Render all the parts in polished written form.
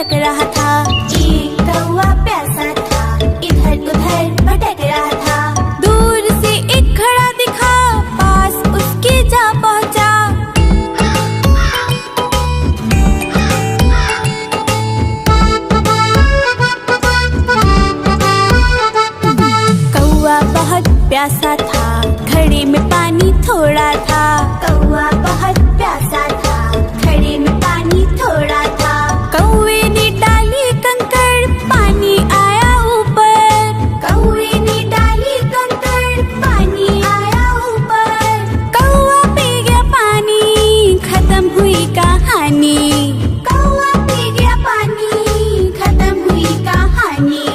भटक रहा था। एक कौवा प्यासा था, इधर उधर भटक रहा था। दूर से एक घड़ा दिखा, पास उसके जा पहुंचा। कौवा बहुत प्यासा था, घड़े में पानी थोड़ा था। कौवा बहुत प्यासा था, घड़े में पानी थोड़ा था। कौवे ने डाली कंकड़, पानी आया ऊपर। कौवे ने डाली कंकड़, पानी आया ऊपर। कौवा पी गया पानी, खत्म हुई कहानी। कौवा पी गया पानी, खत्म हुई कहानी।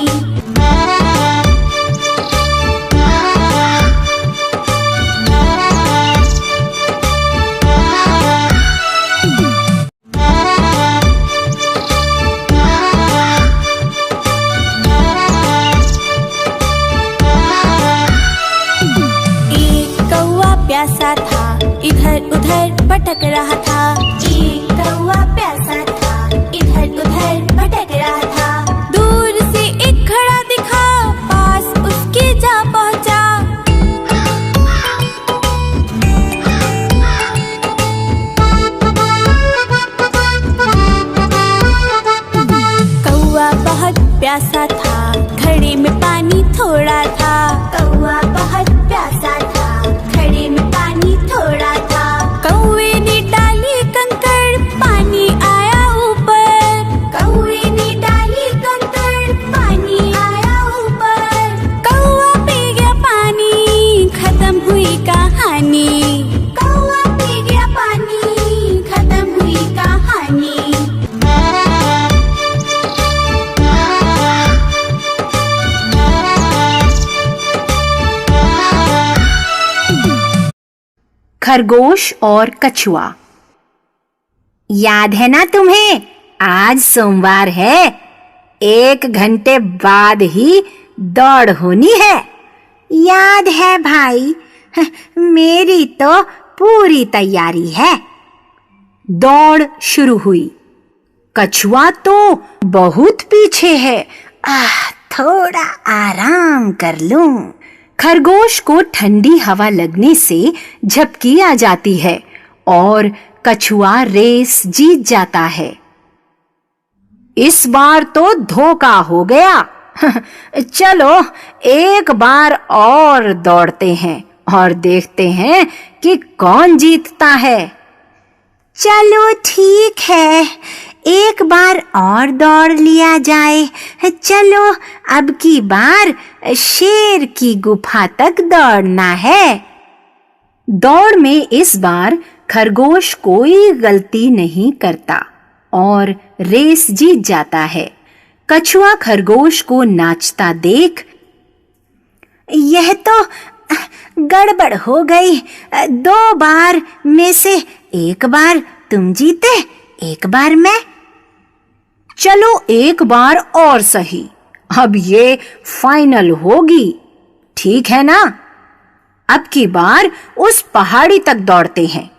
प्यासा था, इधर उधर भटक रहा था। एक कौवा प्यासा था, इधर उधर भटक रहा था। दूर से एक घड़ा दिखा, पास उसके जा पहुंचा। कौवा बहुत प्यासा था, घड़े में पानी थोड़ा था। कौवा बहुत प्यासा था, घड़े में पानी थोड़ा था। कौवे ने डाली कंकड़, पानी आया ऊपर। कौवे ने डाली कंकड़, पानी आया ऊपर। कौवा पी गया पानी, खत्म हुई कहानी। कौवा पी गया पानी, खत्म हुई कहानी। खरगोश और कछुआ। याद है ना तुम्हें, आज सोमवार है, 1 घंटे बाद ही दौड़ होनी है। याद है भाई, मेरी तो पूरी तैयारी है। दौड़ शुरू हुई। कछुआ तो बहुत पीछे है, थोड़ा आराम कर लूं। खरगोश को ठंडी हवा लगने से झपकी आ जाती है और कछुआ रेस जीत जाता है। इस बार तो धोखा हो गया। चलो एक बार और दौड़ते हैं और देखते हैं कि कौन जीतता है। चलो ठीक है, एक बार और दौड़ लिया जाए। चलो अब की बार शेर की गुफा तक दौड़ना है। दौड़ में इस बार खरगोश कोई गलती नहीं करता और रेस जीत जाता है। कछुआ खरगोश को नाचता देख, यह तो गड़बड़ हो गई। 2 बार में से एक बार तुम जीते, एक बार मैं। चलो एक बार और सही, अब ये फाइनल होगी, ठीक है ना? अब की बार उस पहाड़ी तक दौड़ते हैं।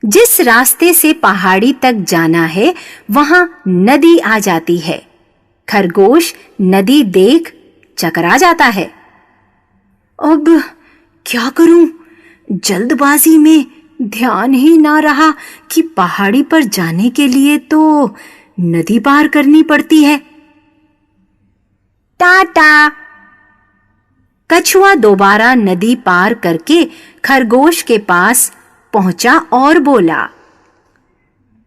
जिस रास्ते से पहाड़ी तक जाना है वहां नदी आ जाती है। खरगोश नदी देख चकरा जाता है। अब क्या करूं? जल्दबाजी में ध्यान ही ना रहा कि पहाड़ी पर जाने के लिए तो नदी पार करनी पड़ती है। टाटा। कछुआ दोबारा नदी पार करके खरगोश के पास पहुंचा और बोला,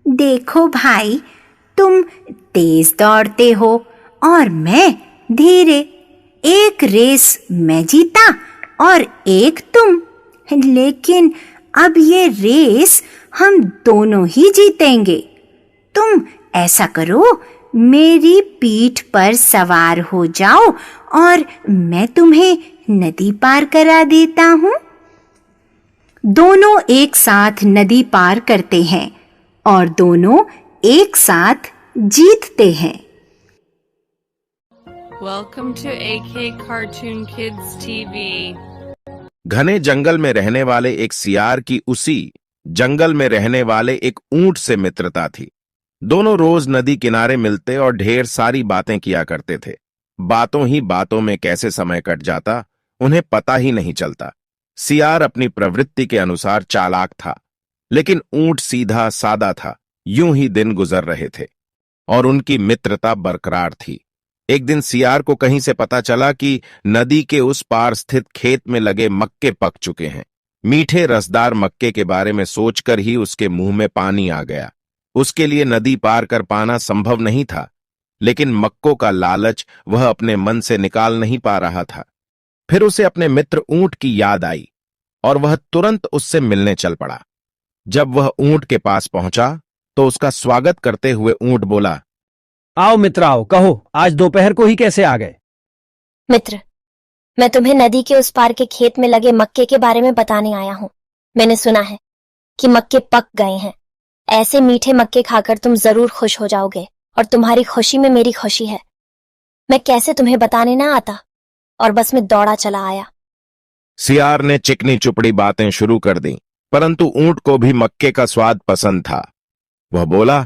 देखो भाई, तुम तेज दौड़ते हो और मैं धीरे। एक रेस मैं जीता और एक तुम, लेकिन अब ये रेस हम दोनों ही जीतेंगे। तुम ऐसा करो, मेरी पीठ पर सवार हो जाओ और मैं तुम्हें नदी पार करा देता हूँ। दोनों एक साथ नदी पार करते हैं और दोनों एक साथ जीतते हैं। Welcome to AK Cartoon Kids TV. घने जंगल में रहने वाले एक सियार की उसी जंगल में रहने वाले एक ऊंट से मित्रता थी। दोनों रोज नदी किनारे मिलते और ढेर सारी बातें किया करते थे। बातों ही बातों में कैसे समय कट जाता उन्हें पता ही नहीं चलता। सियार अपनी प्रवृत्ति के अनुसार चालाक था, लेकिन ऊंट सीधा सादा था। यूं ही दिन गुजर रहे थे और उनकी मित्रता बरकरार थी। एक दिन सियार को कहीं से पता चला कि नदी के उस पार स्थित खेत में लगे मक्के पक चुके हैं। मीठे रसदार मक्के के बारे में सोचकर ही उसके मुंह में पानी आ गया। उसके लिए नदी पार कर पाना संभव नहीं था, लेकिन मक्कों का लालच वह अपने मन से निकाल नहीं पा रहा था। फिर उसे अपने मित्र ऊंट की याद आई और वह तुरंत उससे मिलने चल पड़ा। जब वह ऊंट के पास पहुंचा तो उसका स्वागत करते हुए ऊंट बोला, आओ मित्र आओ, कहो आज दोपहर को ही कैसे आ गए? मित्र, मैं तुम्हें नदी के उस पार के खेत में लगे मक्के के बारे में बताने आया हूँ। मैंने सुना है कि मक्के पक गए हैं। ऐसे मीठे मक्के खाकर तुम जरूर खुश हो जाओगे और तुम्हारी खुशी में मेरी खुशी है। मैं कैसे तुम्हें बताने ना आता और बस में दौड़ा चला आया। सियार ने चिकनी चुपड़ी बातें शुरू कर दी, परंतु ऊंट को भी मक्के का स्वाद पसंद था। वह बोला,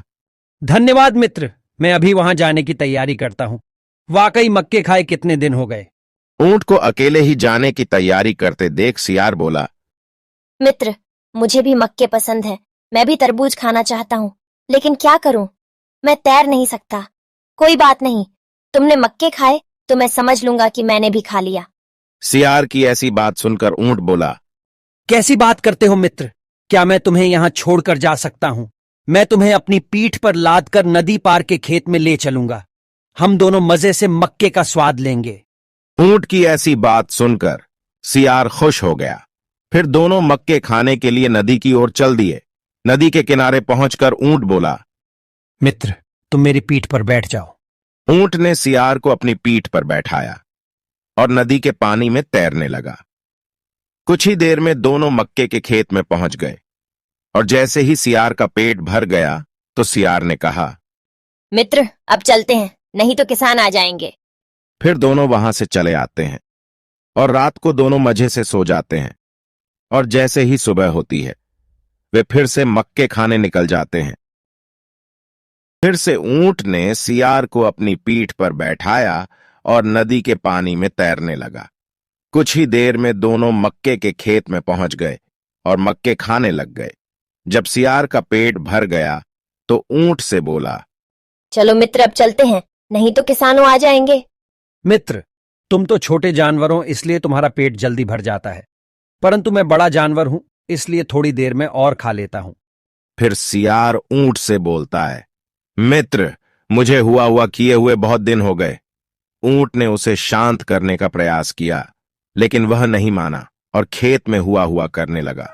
धन्यवाद मित्र, मैं अभी वहां जाने की तैयारी करता हूं। वाकई मक्के खाए कितने दिन हो गए। ऊंट को अकेले ही जाने की तैयारी करते देख सियार बोला, मित्र, मुझे भी मक्के पसंद है। मैं भी तरबूज खाना चाहता हूँ, लेकिन क्या करूं? मैं तैर नहीं सकता। कोई बात नहीं, तुमने मक्के खाए तो मैं समझ लूंगा कि मैंने भी खा लिया। सियार की ऐसी बात सुनकर ऊंट बोला, कैसी बात करते हो मित्र? क्या मैं तुम्हें यहां छोड़कर जा सकता हूं? मैं तुम्हें अपनी पीठ पर लाद कर नदी पार के खेत में ले चलूंगा। हम दोनों मजे से मक्के का स्वाद लेंगे। ऊंट की ऐसी बात सुनकर सियार खुश हो गया। फिर दोनों मक्के खाने के लिए नदी की ओर चल दिए। नदी के किनारे पहुंचकर ऊंट बोला, मित्र, तुम मेरी पीठ पर बैठ जाओ। ऊंट ने सियार को अपनी पीठ पर बैठाया और नदी के पानी में तैरने लगा। कुछ ही देर में दोनों मक्के के खेत में पहुंच गए और जैसे ही सियार का पेट भर गया तो सियार ने कहा, मित्र, अब चलते हैं, नहीं तो किसान आ जाएंगे। फिर दोनों वहां से चले आते हैं और रात को दोनों मजे से सो जाते हैं और जैसे ही सुबह होती है वे फिर से मक्के खाने निकल जाते हैं। फिर से ऊंट ने सियार को अपनी पीठ पर बैठाया और नदी के पानी में तैरने लगा। कुछ ही देर में दोनों मक्के के खेत में पहुंच गए और मक्के खाने लग गए। जब सियार का पेट भर गया तो ऊंट से बोला, चलो मित्र, अब चलते हैं, नहीं तो किसानों आ जाएंगे। मित्र, तुम तो छोटे जानवर हो, इसलिए तुम्हारा पेट जल्दी भर जाता है, परंतु मैं बड़ा जानवर हूं, इसलिए थोड़ी देर में और खा लेता हूं। फिर सियार ऊंट से बोलता है, मित्र, मुझे हुआ किए हुए बहुत दिन हो गए। ऊंट ने उसे शांत करने का प्रयास किया, लेकिन वह नहीं माना और खेत में हुआ करने लगा।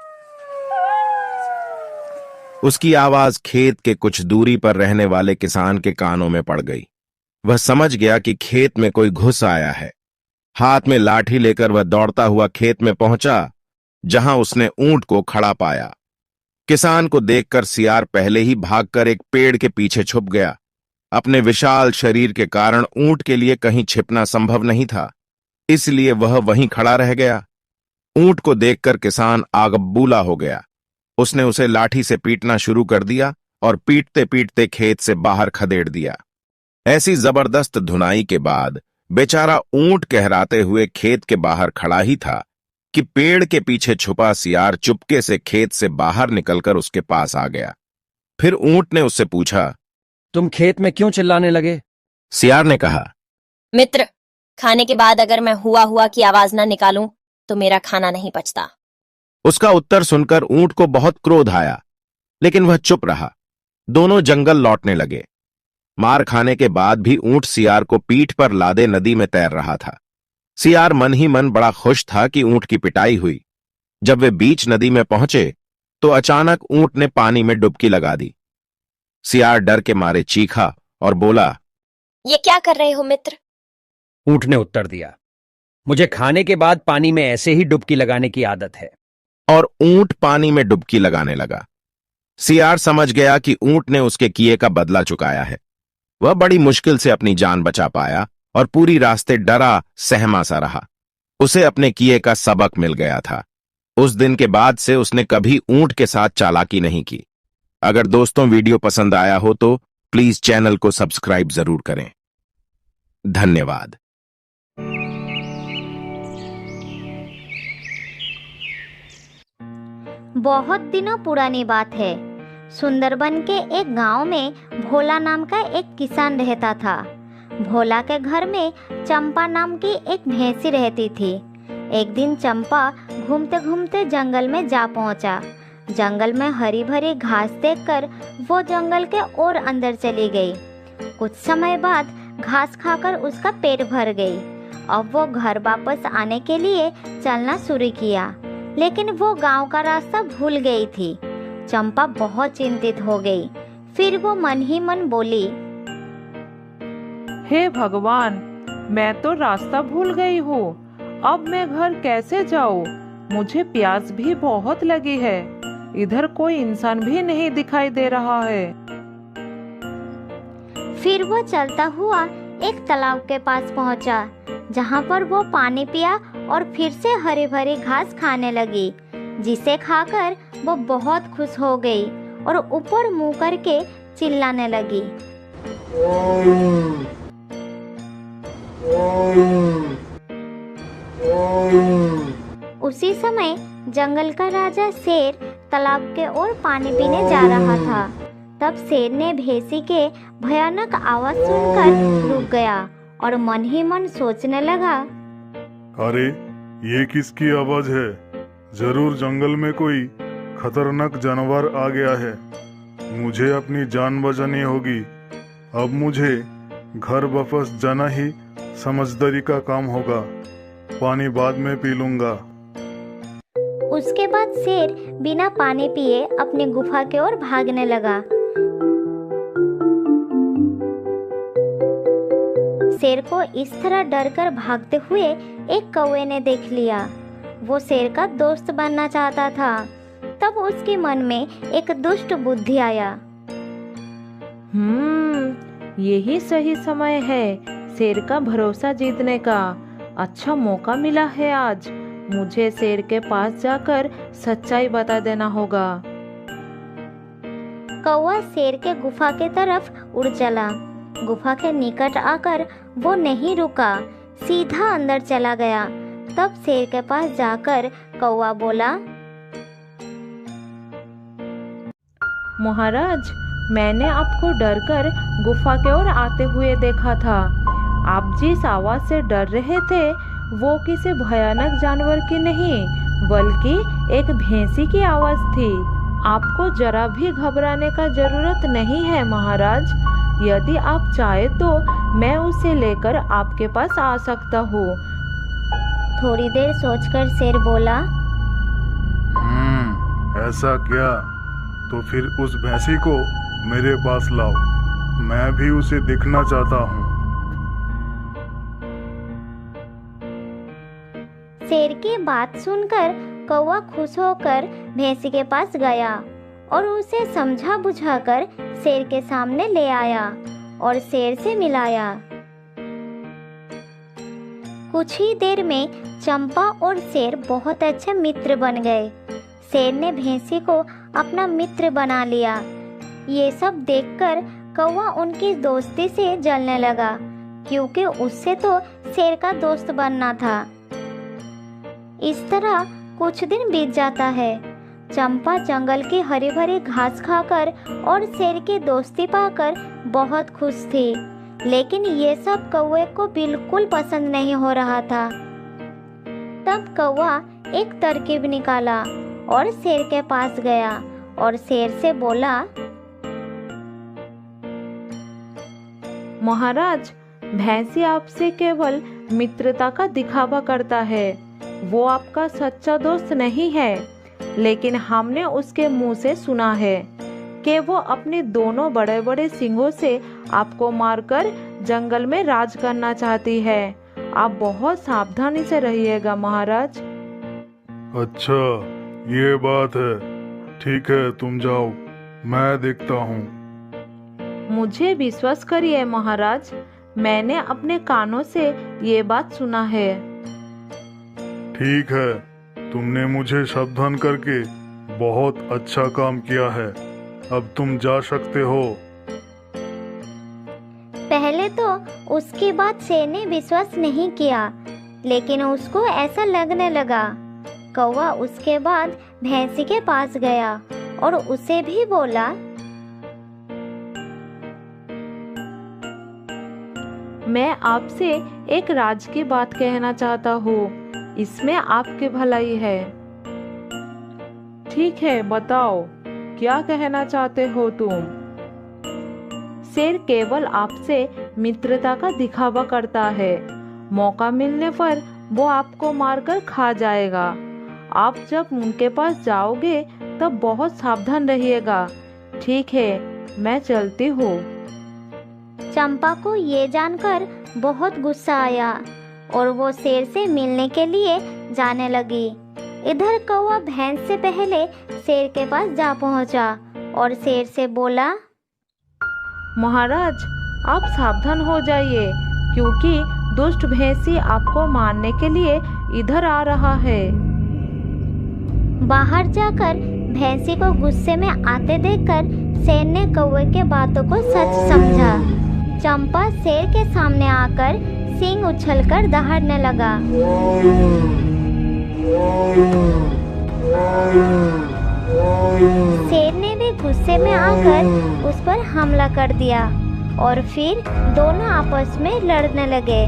उसकी आवाज खेत के कुछ दूरी पर रहने वाले किसान के कानों में पड़ गई। वह समझ गया कि खेत में कोई घुस आया है। हाथ में लाठी लेकर वह दौड़ता हुआ खेत में पहुंचा, जहां उसने ऊंट को खड़ा पाया। किसान को देखकर सियार पहले ही भागकर एक पेड़ के पीछे छुप गया। अपने विशाल शरीर के कारण ऊंट के लिए कहीं छिपना संभव नहीं था, इसलिए वह वहीं खड़ा रह गया। ऊंट को देखकर किसान आगबूला हो गया। उसने उसे लाठी से पीटना शुरू कर दिया और पीटते पीटते खेत से बाहर खदेड़ दिया। ऐसी जबरदस्त धुनाई के बाद बेचारा ऊंट कहराते हुए खेत के बाहर खड़ा ही था कि पेड़ के पीछे छुपा सियार चुपके से खेत से बाहर निकलकर उसके पास आ गया। फिर ऊंट ने उससे पूछा, तुम खेत में क्यों चिल्लाने लगे? सियार ने कहा, मित्र, खाने के बाद अगर मैं हुआ की आवाज ना निकालूं तो मेरा खाना नहीं पचता। उसका उत्तर सुनकर ऊंट को बहुत क्रोध आया, लेकिन वह चुप रहा। दोनों जंगल लौटने लगे। मार खाने के बाद भी ऊंट सियार को पीठ पर लादे नदी में तैर रहा था। सियार मन ही मन बड़ा खुश था कि ऊंट की पिटाई हुई। जब वे बीच नदी में पहुंचे तो अचानक ऊंट ने पानी में डुबकी लगा दी। सियार डर के मारे चीखा और बोला, ये क्या कर रहे हो मित्र? ऊंट ने उत्तर दिया, मुझे खाने के बाद पानी में ऐसे ही डुबकी लगाने की आदत है। और ऊंट पानी में डुबकी लगाने लगा। सियार समझ गया कि ऊंट ने उसके किए का बदला चुकाया है। वह बड़ी मुश्किल से अपनी जान बचा पाया और पूरी रास्ते डरा सहमा सा रहा। उसे अपने किए का सबक मिल गया था। उस दिन के बाद से उसने कभी ऊंट के साथ चालाकी नहीं की। अगर दोस्तों वीडियो पसंद आया हो तो प्लीज चैनल को सब्सक्राइब जरूर करें। धन्यवाद। बहुत दिनों पुरानी बात है। सुंदरबन के एक गांव में भोला नाम का एक किसान रहता था। भोला के घर में चंपा नाम की एक भैंसी रहती थी। एक दिन चंपा घूमते घूमते जंगल में जा पहुंचा। जंगल में हरी भरी घास देखकर वो जंगल के और अंदर चली गई। कुछ समय बाद घास खाकर उसका पेट भर गई। अब वो घर वापस आने के लिए चलना शुरू किया, लेकिन वो गांव का रास्ता भूल गई थी। चंपा बहुत चिंतित हो गई। फिर वो मन ही मन बोली, हे भगवान, मैं तो रास्ता भूल गई हूँ। अब मैं घर कैसे जाऊँ? मुझे प्यास भी बहुत लगी है। इधर कोई इंसान भी नहीं दिखाई दे रहा है। फिर वो चलता हुआ एक तालाब के पास पहुंचा, जहां पर वो पानी पिया और फिर से हरी भरी घास खाने लगी, जिसे खाकर वो बहुत खुश हो गई और ऊपर मुंह करके चिल्लाने लगी। उसी समय जंगल का राजा शेर तालाब के ओर पानी पीने जा रहा था। तब शेर ने भैंसी के भयानक आवाज सुनकर रुक गया और मन ही मन सोचने लगा, अरे ये किसकी आवाज है? जरूर जंगल में कोई खतरनाक जानवर आ गया है। मुझे अपनी जान बचानी होगी। अब मुझे घर वापस जाना ही समझदारी का काम होगा। पानी बाद में पी लूंगा। उसके बाद शेर बिना पानी पिए अपनी गुफा की ओर भागने लगा। शेर को इस तरह डरकर भागते हुए एक कौवे ने देख लिया। वो शेर का दोस्त बनना चाहता था। तब उसके मन में एक दुष्ट बुद्धि आया। यही सही समय है शेर का भरोसा जीतने का। अच्छा मौका मिला है आज। मुझे शेर के पास जाकर सच्चाई बता देना होगा। कौवा शेर के गुफा की तरफ उड़ चला। गुफा के निकट आकर वो नहीं रुका, सीधा अंदर चला गया। तब शेर के पास जाकर कौवा बोला, महाराज, मैंने आपको डरकर गुफा की ओर आते हुए देखा था। आप जिस आवाज से डर रहे थे वो किसी भयानक जानवर की नहीं, बल्कि एक भैंसी की आवाज थी। आपको जरा भी घबराने का जरूरत नहीं है महाराज। यदि आप चाहे तो मैं उसे लेकर आपके पास आ सकता हूँ। थोड़ी देर सोचकर शेर बोला, ऐसा क्या? तो फिर उस भैंसी को मेरे पास लाओ। मैं भी उसे देखना चाहता हूँ। शेर की बात सुनकर कौवा खुश होकर भैंसी के पास गया और उसे समझा बुझाकर शेर के सामने ले आया और शेर से मिलाया। कुछ ही देर में चंपा और शेर बहुत अच्छे मित्र बन गए। शेर ने भैंसी को अपना मित्र बना लिया। ये सब देखकर कौवा उनकी दोस्ती से जलने लगा, क्योंकि उससे तो शेर का दोस्त बनना था। इस तरह कुछ दिन बीत जाता है। चंपा जंगल की हरी भरी घास खाकर और शेर की दोस्ती पाकर बहुत खुश थी, लेकिन ये सब कौवे को बिल्कुल पसंद नहीं हो रहा था। तब कौवा एक तरकीब निकाला और शेर के पास गया और शेर से बोला, महाराज, भैंसी आपसे केवल मित्रता का दिखावा करता है। वो आपका सच्चा दोस्त नहीं है, लेकिन हमने उसके मुंह से सुना है कि वो अपने दोनों बड़े बड़े सींगों से आपको मारकर जंगल में राज करना चाहती है। आप बहुत सावधानी से रहिएगा महाराज। अच्छा, ये बात है। ठीक है, तुम जाओ, मैं देखता हूँ। मुझे विश्वास करिए महाराज, मैंने अपने कानों से ये बात सुना है। ठीक है, तुमने मुझे सावधान करके बहुत अच्छा काम किया है। अब तुम जा सकते हो। उसके बाद शेर ने विश्वास नहीं किया, लेकिन उसको ऐसा लगने लगा। कौवा उसके बाद भैंसी के पास गया और उसे भी बोला, मैं आपसे एक राज की बात कहना चाहता हूँ, इसमें आपकी भलाई है। ठीक है, बताओ क्या कहना चाहते हो तुम? शेर केवल आपसे मित्रता का दिखावा करता है। मौका मिलने पर वो आपको मारकर खा जाएगा। आप जब उनके पास जाओगे तब बहुत सावधान रहिएगा। ठीक है, मैं चलती हूँ। चंपा को ये जानकर बहुत गुस्सा आया और वो शेर से मिलने के लिए जाने लगी। इधर कौवा भैंस से पहले शेर के पास जा पहुंचा और शेर से बोला, महाराज, आप सावधान हो जाइए, क्योंकि दुष्ट भैंसी आपको मारने के लिए इधर आ रहा है। बाहर जाकर भैंसी को गुस्से में आते देखकर शेर ने कौवे के बातों को सच समझा। चंपा शेर के सामने आकर सींग उछलकर दहाड़ने लगा। शेर ने भी गुस्से में आकर उस पर हमला कर दिया और फिर दोनों आपस में लड़ने लगे।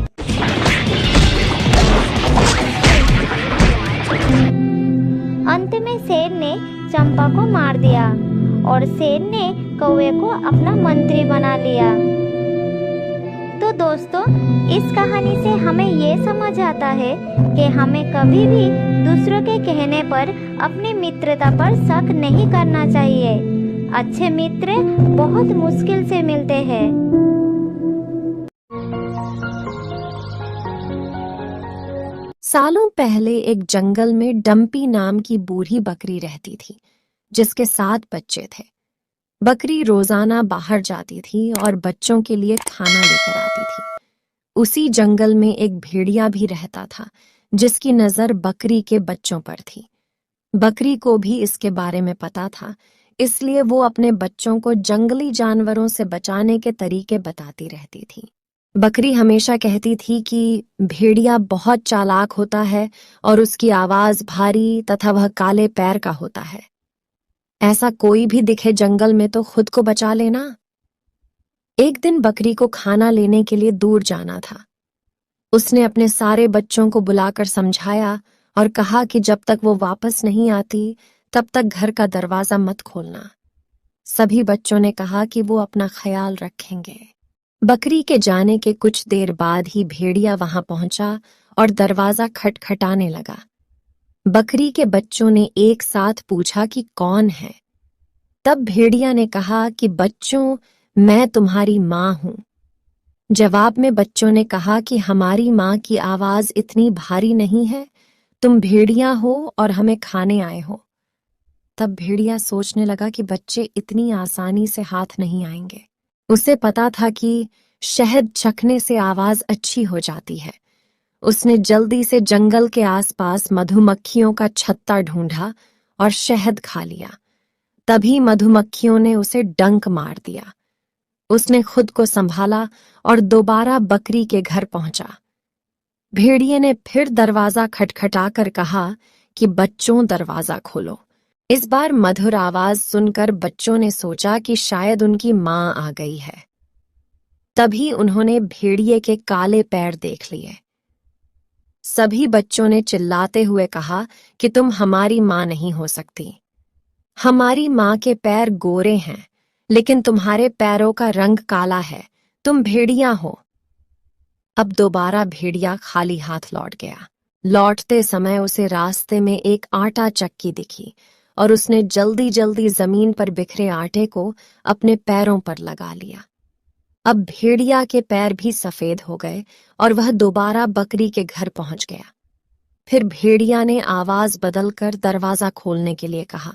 अंत में शेर ने चंपा को मार दिया और शेर ने कौवे को अपना मंत्री बना लिया। तो दोस्तों, इस कहानी से हमें ये समझ आता है कि हमें कभी भी दूसरों के कहने पर अपनी मित्रता पर शक नहीं करना चाहिए। अच्छे मित्र बहुत मुश्किल से मिलते हैं। सालों पहले एक जंगल में डंपी नाम की बूढ़ी बकरी रहती थी, जिसके 7 बच्चे थे। बकरी रोजाना बाहर जाती थी और बच्चों के लिए खाना लेकर आती थी। उसी जंगल में एक भेड़िया भी रहता था, जिसकी नजर बकरी के बच्चों पर थी। बकरी को भी इसके बारे में पता था, इसलिए वो अपने बच्चों को जंगली जानवरों से बचाने के तरीके बताती रहती थी। बकरी हमेशा कहती थी कि भेड़िया बहुत चालाक होता है और उसकी आवाज भारी तथा वह काले पैर का होता है। ऐसा कोई भी दिखे जंगल में तो खुद को बचा लेना। एक दिन बकरी को खाना लेने के लिए दूर जाना था। उसने अपने सारे बच्चों को बुलाकर समझाया और कहा कि जब तक वो वापस नहीं आती तब तक घर का दरवाजा मत खोलना। सभी बच्चों ने कहा कि वो अपना ख्याल रखेंगे। बकरी के जाने के कुछ देर बाद ही भेड़िया वहां पहुंचा और दरवाजा खटखटाने लगा। बकरी के बच्चों ने एक साथ पूछा कि कौन है। तब भेड़िया ने कहा कि बच्चों, मैं तुम्हारी माँ हूं। जवाब में बच्चों ने कहा कि हमारी माँ की आवाज इतनी भारी नहीं है, तुम भेड़िया हो और हमें खाने आए हो। तब भेड़िया सोचने लगा कि बच्चे इतनी आसानी से हाथ नहीं आएंगे। उसे पता था कि शहद चखने से आवाज अच्छी हो जाती है। उसने जल्दी से जंगल के आसपास मधुमक्खियों का छत्ता ढूंढा और शहद खा लिया। तभी मधुमक्खियों ने उसे डंक मार दिया। उसने खुद को संभाला और दोबारा बकरी के घर पहुंचा। भेड़िए ने फिर दरवाजा खटखटाकर कहा कि बच्चों, दरवाजा खोलो। इस बार मधुर आवाज सुनकर बच्चों ने सोचा कि शायद उनकी मां आ गई है। तभी उन्होंने भेड़िए के काले पैर देख लिए। सभी बच्चों ने चिल्लाते हुए कहा कि तुम हमारी मां नहीं हो सकती। हमारी मां के पैर गोरे हैं, लेकिन तुम्हारे पैरों का रंग काला है। तुम भेड़िया हो। अब दोबारा भेड़िया खाली हाथ लौट गया। लौटते समय उसे रास्ते में एक आटा चक्की दिखी और उसने जल्दी जल्दी जमीन पर बिखरे आटे को अपने पैरों पर लगा लिया। अब भेड़िया के पैर भी सफेद हो गए और वह दोबारा बकरी के घर पहुंच गया। फिर भेड़िया ने आवाज बदलकर दरवाजा खोलने के लिए कहा।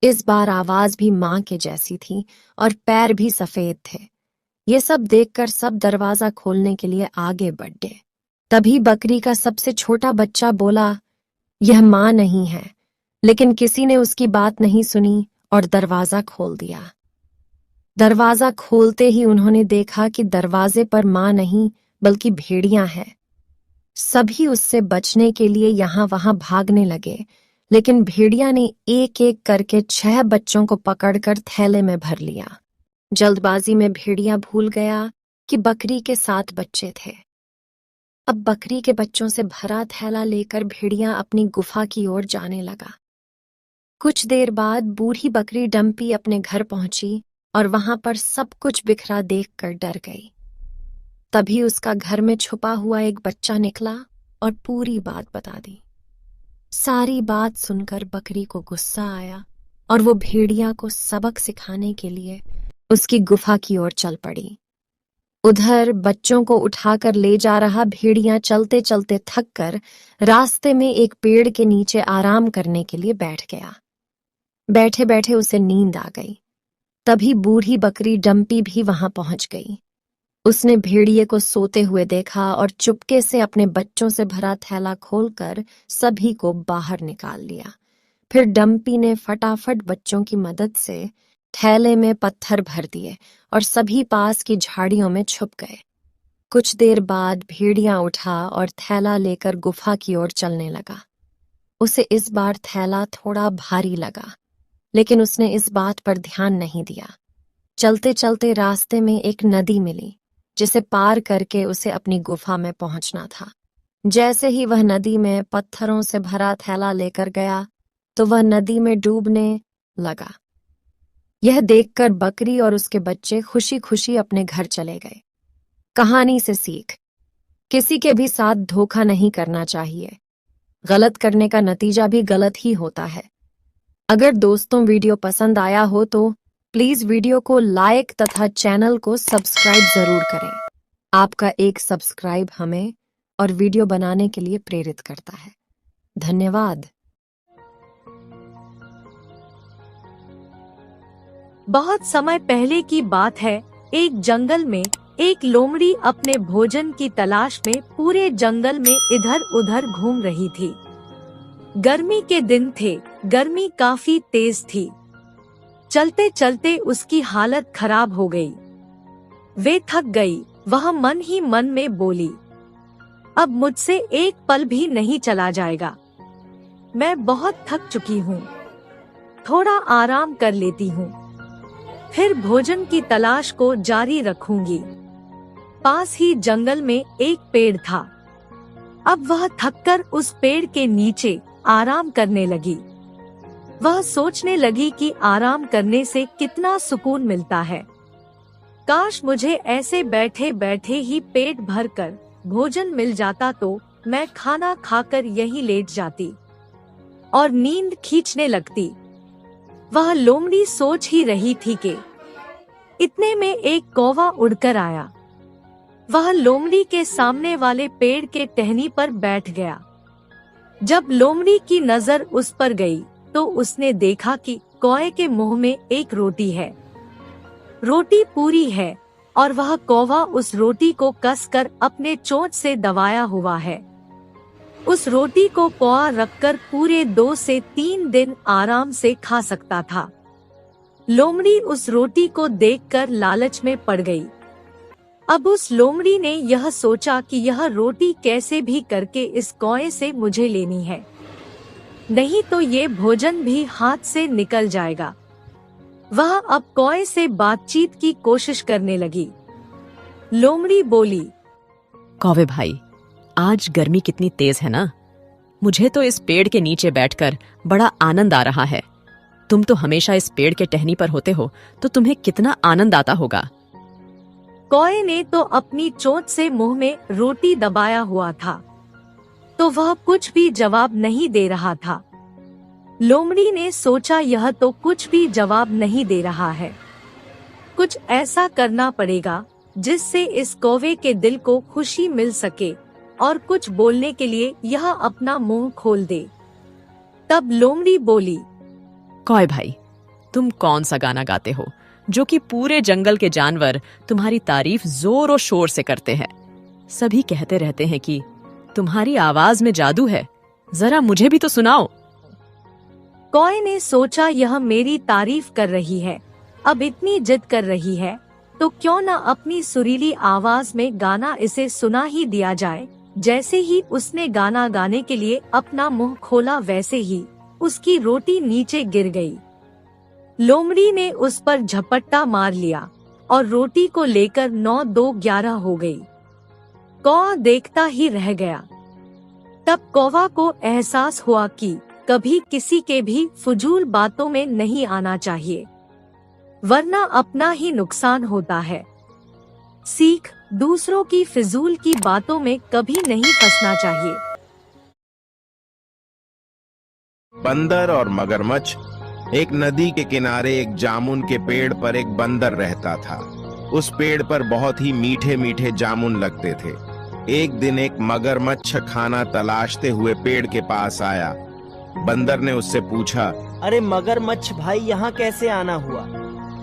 इस बार आवाज भी मां के जैसी थी और पैर भी सफेद थे। ये सब देखकर सब दरवाजा खोलने के लिए आगे बढ़ गए। तभी बकरी का सबसे छोटा बच्चा बोला, यह मां नहीं है, लेकिन किसी ने उसकी बात नहीं सुनी और दरवाजा खोल दिया। दरवाजा खोलते ही उन्होंने देखा कि दरवाजे पर मां नहीं बल्कि भेड़िया है। सभी उससे बचने के लिए यहां वहां भागने लगे, लेकिन भेड़िया ने एक एक करके 6 बच्चों को पकड़कर थैले में भर लिया। जल्दबाजी में भेड़िया भूल गया कि बकरी के 7 बच्चे थे। अब बकरी के बच्चों से भरा थैला लेकर भेड़िया अपनी गुफा की ओर जाने लगा। कुछ देर बाद बूढ़ी बकरी डंपी अपने घर पहुंची और वहां पर सब कुछ बिखरा देखकर डर गई। तभी उसका घर में छुपा हुआ एक बच्चा निकला और पूरी बात बता दी। सारी बात सुनकर बकरी को गुस्सा आया और वो भेड़िया को सबक सिखाने के लिए उसकी गुफा की ओर चल पड़ी। उधर बच्चों को उठाकर ले जा रहा भेड़िया चलते चलते थक कर रास्ते में एक पेड़ के नीचे आराम करने के लिए बैठ गया। बैठे बैठे उसे नींद आ गई। तभी बूढ़ी बकरी डंपी भी वहां पहुंच गई। उसने भेड़िए को सोते हुए देखा और चुपके से अपने बच्चों से भरा थैला खोलकर सभी को बाहर निकाल लिया। फिर डंपी ने फटाफट बच्चों की मदद से थैले में पत्थर भर दिए और सभी पास की झाड़ियों में छुप गए। कुछ देर बाद भेड़िया उठा और थैला लेकर गुफा की ओर चलने लगा। उसे इस बार थैला थोड़ा भारी लगा, लेकिन उसने इस बात पर ध्यान नहीं दिया। चलते चलते रास्ते में एक नदी मिली, जिसे पार करके उसे अपनी गुफा में पहुंचना था। जैसे ही वह नदी में पत्थरों से भरा थैला लेकर गया तो वह नदी में डूबने लगा। यह देखकर बकरी और उसके बच्चे खुशी खुशी अपने घर चले गए। कहानी से सीख: किसी के भी साथ धोखा नहीं करना चाहिए। गलत करने का नतीजा भी गलत ही होता है। अगर दोस्तों वीडियो पसंद आया हो तो प्लीज वीडियो को लाइक तथा चैनल को सब्सक्राइब जरूर करें। आपका एक सब्सक्राइब हमें और वीडियो बनाने के लिए प्रेरित करता है। धन्यवाद। बहुत समय पहले की बात है। एक जंगल में एक लोमड़ी अपने भोजन की तलाश में पूरे जंगल में इधर उधर घूम रही थी। गर्मी के दिन थे, गर्मी काफी तेज थी। चलते चलते उसकी हालत खराब हो गई। वे थक गई। वह मन ही मन में बोली, अब मुझसे एक पल भी नहीं चला जाएगा। मैं बहुत थक चुकी हूँ, थोड़ा आराम कर लेती हूँ, फिर भोजन की तलाश को जारी रखूंगी। पास ही जंगल में एक पेड़ था। अब वह थककर उस पेड़ के नीचे आराम करने लगी। वह सोचने लगी कि आराम करने से कितना सुकून मिलता है। काश मुझे ऐसे बैठे बैठे ही पेट भरकर भोजन मिल जाता तो मैं खाना खाकर यहीं लेट जाती और नींद खींचने लगती। वह लोमड़ी सोच ही रही थी कि इतने में एक कौवा उड़कर आया। वह लोमड़ी के सामने वाले पेड़ के टहनी पर बैठ गया। जब लोमड़ी की नजर उस पर गई तो उसने देखा कि कौवे के मुंह में एक रोटी है। रोटी पूरी है और वह कौवा उस रोटी को कसकर अपने चोंच से दबाया हुआ है। उस रोटी को कौवा रखकर पूरे 2 से 3 दिन आराम से खा सकता था। लोमड़ी उस रोटी को देखकर लालच में पड़ गई। अब उस लोमड़ी ने यह सोचा कि यह रोटी कैसे भी करके इस कौवे से मुझे लेनी है, नहीं तो ये भोजन भी हाथ से निकल जाएगा। वह अब कौवे से बातचीत की कोशिश करने लगी। लोमड़ी बोली, कौवे भाई, आज गर्मी कितनी तेज है ना। मुझे तो इस पेड़ के नीचे बैठकर बड़ा आनंद आ रहा है। तुम तो हमेशा इस पेड़ के टहनी पर होते हो, तो तुम्हें कितना आनंद आता होगा। कौवे ने तो अपनी चोंच से मुंह में रोटी दबाया हुआ था, तो वह कुछ भी जवाब नहीं दे रहा था। लोमड़ी ने सोचा यह तो कुछ भी जवाब नहीं दे रहा है, कुछ ऐसा करना पड़ेगा जिससे इस कौवे के दिल को खुशी मिल सके और कुछ बोलने के लिए यह अपना मुंह खोल दे। तब लोमड़ी बोली, कौवे भाई, तुम कौन सा गाना गाते हो जो कि पूरे जंगल के जानवर तुम्हारी तारीफ जोर और शोर से करते हैं। सभी कहते रहते हैं कि तुम्हारी आवाज में जादू है, जरा मुझे भी तो सुनाओ। कौवे ने सोचा यह मेरी तारीफ कर रही है, अब इतनी जिद कर रही है तो क्यों न अपनी सुरीली आवाज में गाना इसे सुना ही दिया जाए। जैसे ही उसने गाना गाने के लिए अपना मुंह खोला वैसे ही उसकी रोटी नीचे गिर गई। लोमड़ी ने उस पर झपट्टा मार लिया और रोटी को लेकर 9-2-11 हो गई। कौवा देखता ही रह गया। तब कौवा को एहसास हुआ कि कभी किसी के भी फजूल बातों में नहीं आना चाहिए, वरना अपना ही नुकसान होता है। सीख, दूसरों की फिजूल की बातों में कभी नहीं फंसना चाहिए। बंदर और मगरमच्छ। एक नदी के किनारे एक जामुन के पेड़ पर एक बंदर रहता था। उस पेड़ पर बहुत ही मीठे मीठे जामुन लगते थे। एक दिन एक मगरमच्छ खाना तलाशते हुए पेड़ के पास आया। बंदर ने उससे पूछा, अरे मगरमच्छ भाई, यहाँ कैसे आना हुआ?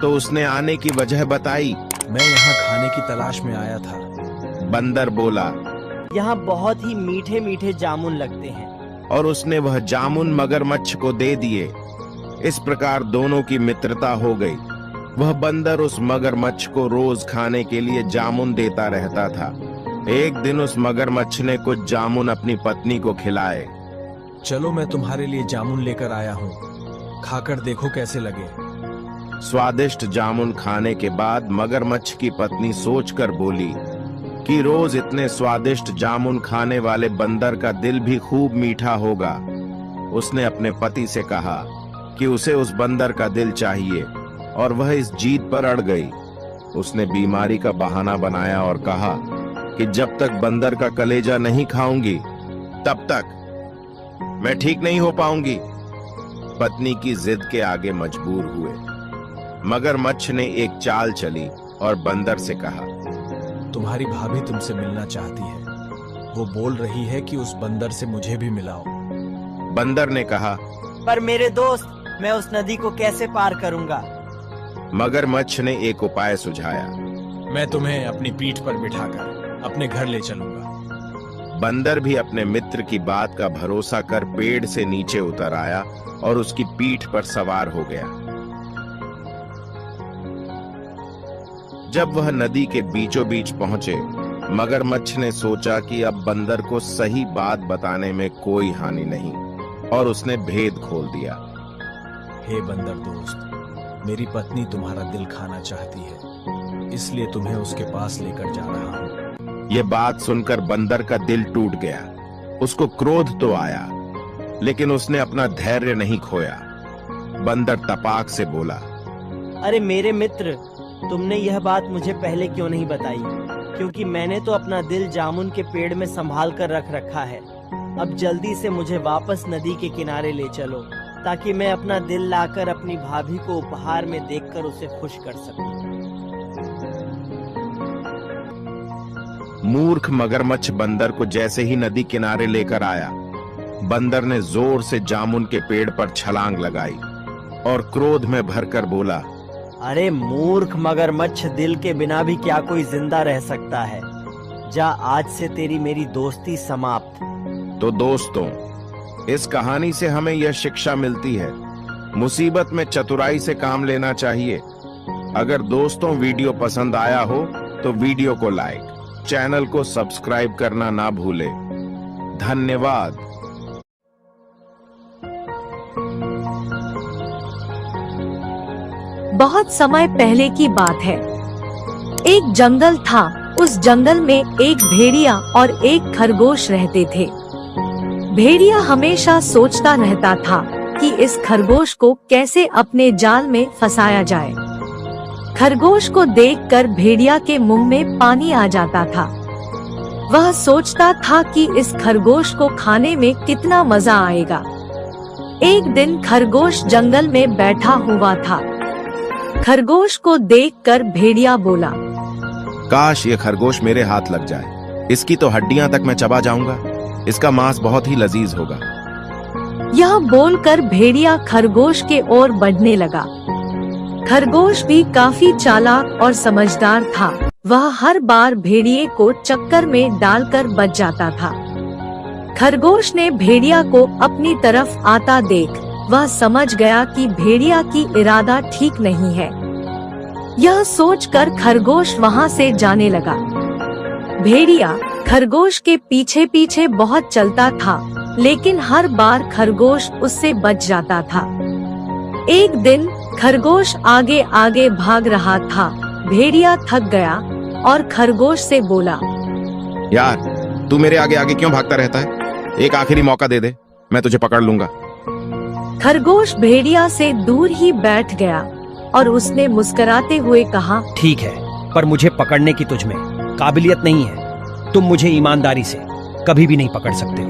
तो उसने आने की वजह बताई। मैं यहाँ खाने की तलाश में आया था। बंदर बोला, यहाँ बहुत ही मीठे मीठे जामुन लगते हैं। और उसने वह जामुन मगरमच्छ को दे दिए। इस प्रकार दोनों की मित्रता हो गई। वह बंदर उस मगरमच्छ को रोज खाने के लिए जामुन देता रहता था। एक दिन उस मगरमच्छ ने कुछ जामुन अपनी पत्नी को खिलाए। चलो, मैं तुम्हारे लिए जामुन लेकर आया हूँ, खाकर देखो कैसे लगे। स्वादिष्ट जामुन खाने के बाद मगरमच्छ की पत्नी सोचकर बोली कि रोज इतने स्वादिष्ट जामुन खाने वाले बंदर का दिल भी खूब मीठा होगा। उसने अपने पति से कहा कि उसे उस बंदर का दिल चाहिए और वह इस जीत पर अड़ गई। उसने बीमारी का बहाना बनाया और कहा कि जब तक बंदर का कलेजा नहीं खाऊंगी तब तक मैं ठीक नहीं हो पाऊंगी। पत्नी की जिद के आगे मजबूर हुए। मगरमच्छ ने एक चाल चली और बंदर से कहा, तुम्हारी भाभी तुमसे मिलना चाहती है। वो बोल रही है कि उस बंदर से मुझे भी मिलाओ। बंदर ने कहा, पर मेरे दोस्त, मैं उस नदी को कैसे पार करूंगा? मगरमच्छ ने एक उपाय सुझाया। मैं तुम्हें अपनी पीठ पर बिठाकर अपने घर ले चलूंगा। बंदर भी अपने मित्र की बात का भरोसा कर पेड़ से नीचे उतर आया और उसकी पीठ पर सवार हो गया। जब वह नदी के बीचों बीच पहुंचे, मगरमच्छ ने सोचा कि अब बंदर को सही बात बताने में कोई हानि नहीं और उसने भेद खोल दिया। हे बंदर दोस्त, मेरी पत्नी तुम्हारा दिल खाना चाहती है, इसलिए तुम्हें उसके पास लेकर जा रहा हूँ। ये बात सुनकर बंदर का दिल टूट गया। उसको क्रोध तो आया, लेकिन उसने अपना धैर्य नहीं खोया। बंदर तपाक से बोला, अरे मेरे मित्र, तुमने यह बात मुझे पहले क्यों नहीं बताई? क्योंकि मैंने तो अपना दिल जामुन के पेड़ में संभाल कर रख रखा है। अब जल्दी से मुझे वापस नदी के किनारे ले चलो, ताकि मैं अपना दिल लाकर अपनी भाभी को उपहार में देकर उसे खुश कर सकूं। मूर्ख मगरमच्छ बंदर को जैसे ही नदी किनारे लेकर आया, बंदर ने जोर से जामुन के पेड़ पर छलांग लगाई और क्रोध में भरकर बोला, अरे मूर्ख मगरमच्छ, दिल के बिना भी क्या कोई जिंदा रह सकता है? जा, आज से तेरी मेरी दोस्ती समाप्त। तो दोस्तों, इस कहानी से हमें यह शिक्षा मिलती है, मुसीबत में चतुराई से काम लेना चाहिए। अगर दोस्तों वीडियो पसंद आया हो तो वीडियो को लाइक, चैनल को सब्सक्राइब करना ना भूलें। धन्यवाद। बहुत समय पहले की बात है। एक जंगल था। उस जंगल में एक भेड़िया और एक खरगोश रहते थे। भेड़िया हमेशा सोचता रहता था कि इस खरगोश को कैसे अपने जाल में फंसाया जाए। खरगोश को देखकर भेड़िया के मुंह में पानी आ जाता था। वह सोचता था कि इस खरगोश को खाने में कितना मजा आएगा। एक दिन खरगोश जंगल में बैठा हुआ था। खरगोश को देखकर भेड़िया बोला, काश ये खरगोश मेरे हाथ लग जाए। इसकी तो हड्डियां तक मैं चबा जाऊंगा। इसका मांस बहुत ही लजीज होगा। यह बोलकर भेड़िया खरगोश के ओर बढ़ने लगा। खरगोश भी काफी चालाक और समझदार था। वह हर बार भेड़िए को चक्कर में डालकर बच जाता था। खरगोश ने भेड़िया को अपनी तरफ आता देख वह समझ गया कि भेड़िया की इरादा ठीक नहीं है। यह सोचकर खरगोश वहाँ से जाने लगा। भेड़िया खरगोश के पीछे पीछे बहुत चलता था, लेकिन हर बार खरगोश उससे बच जाता था। एक दिन खरगोश आगे आगे भाग रहा था। भेड़िया थक गया और खरगोश से बोला, यार तू मेरे आगे आगे क्यों भागता रहता है? एक आखिरी मौका दे दे, मैं तुझे पकड़ लूंगा। खरगोश भेड़िया से दूर ही बैठ गया और उसने मुस्कुराते हुए कहा, ठीक है, पर मुझे पकड़ने की तुझ में काबिलियत नहीं है। तुम मुझे ईमानदारी से कभी भी नहीं पकड़ सकते।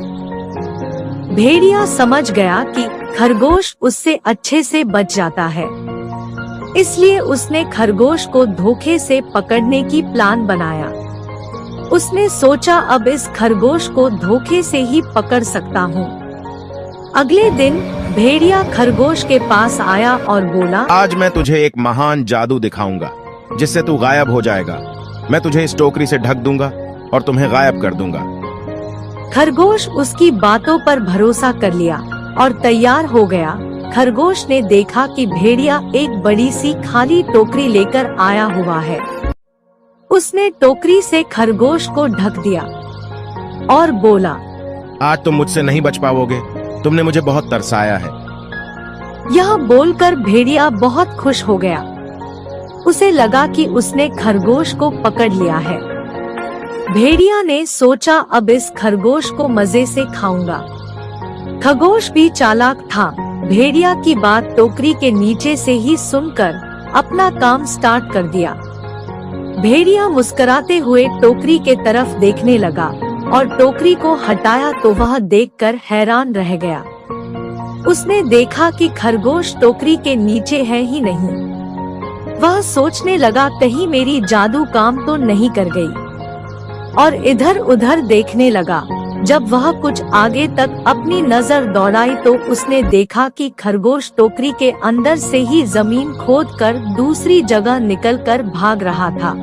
भेड़िया समझ गया कि खरगोश उससे अच्छे से बच जाता है, इसलिए उसने खरगोश को धोखे से पकड़ने की प्लान बनाया। उसने सोचा अब इस खरगोश को धोखे से ही पकड़ सकता हूँ। अगले दिन भेड़िया खरगोश के पास आया और बोला, आज मैं तुझे एक महान जादू दिखाऊंगा जिससे तू गायब हो जाएगा। मैं तुझे इस टोकरी से ढक दूंगा और तुम्हें गायब कर दूंगा। खरगोश उसकी बातों पर भरोसा कर लिया और तैयार हो गया। खरगोश ने देखा कि भेड़िया एक बड़ी सी खाली टोकरी लेकर आया हुआ है। उसने टोकरी से खरगोश को ढक दिया और बोला, आज तुम मुझसे नहीं बच पाओगे, तुमने मुझे बहुत तरसाया है। यह बोलकर भेड़िया बहुत खुश हो गया। उसे लगा कि उसने खरगोश को पकड़ लिया है। भेड़िया ने सोचा अब इस खरगोश को मजे से खाऊंगा। खरगोश भी चालाक था। भेड़िया की बात टोकरी के नीचे से ही सुनकर अपना काम स्टार्ट कर दिया। भेड़िया मुस्कुराते हुए टोकरी के तरफ देखने लगा और टोकरी को हटाया तो वह देखकर हैरान रह गया। उसने देखा कि खरगोश टोकरी के नीचे है ही नहीं। वह सोचने लगा कहीं मेरी जादू काम तो नहीं कर गई, और इधर उधर देखने लगा। जब वह कुछ आगे तक अपनी नजर दौड़ाई तो उसने देखा कि खरगोश टोकरी के अंदर से ही जमीन खोदकर दूसरी जगह निकलकर भाग रहा था।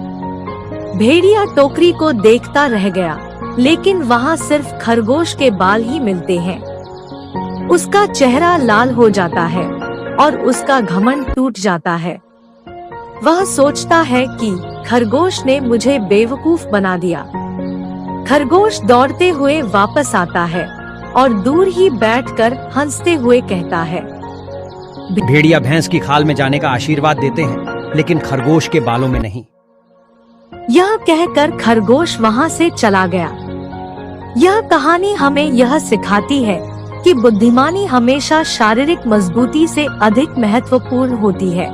भेड़िया टोकरी को देखता रह गया, लेकिन वहाँ सिर्फ खरगोश के बाल ही मिलते हैं। उसका चेहरा लाल हो जाता है और उसका घमंड टूट जाता है। वह सोचता है कि खरगोश ने मुझे बेवकूफ बना दिया। खरगोश दौड़ते हुए वापस आता है और दूर ही बैठकर हंसते हुए कहता है, भेड़िया भैंस की खाल में जाने का आशीर्वाद देते हैं, लेकिन खरगोश के बालों में नहीं। यह कहकर खरगोश वहाँ से चला गया। यह कहानी हमें यह सिखाती है कि बुद्धिमानी हमेशा शारीरिक मजबूती से अधिक महत्वपूर्ण होती है।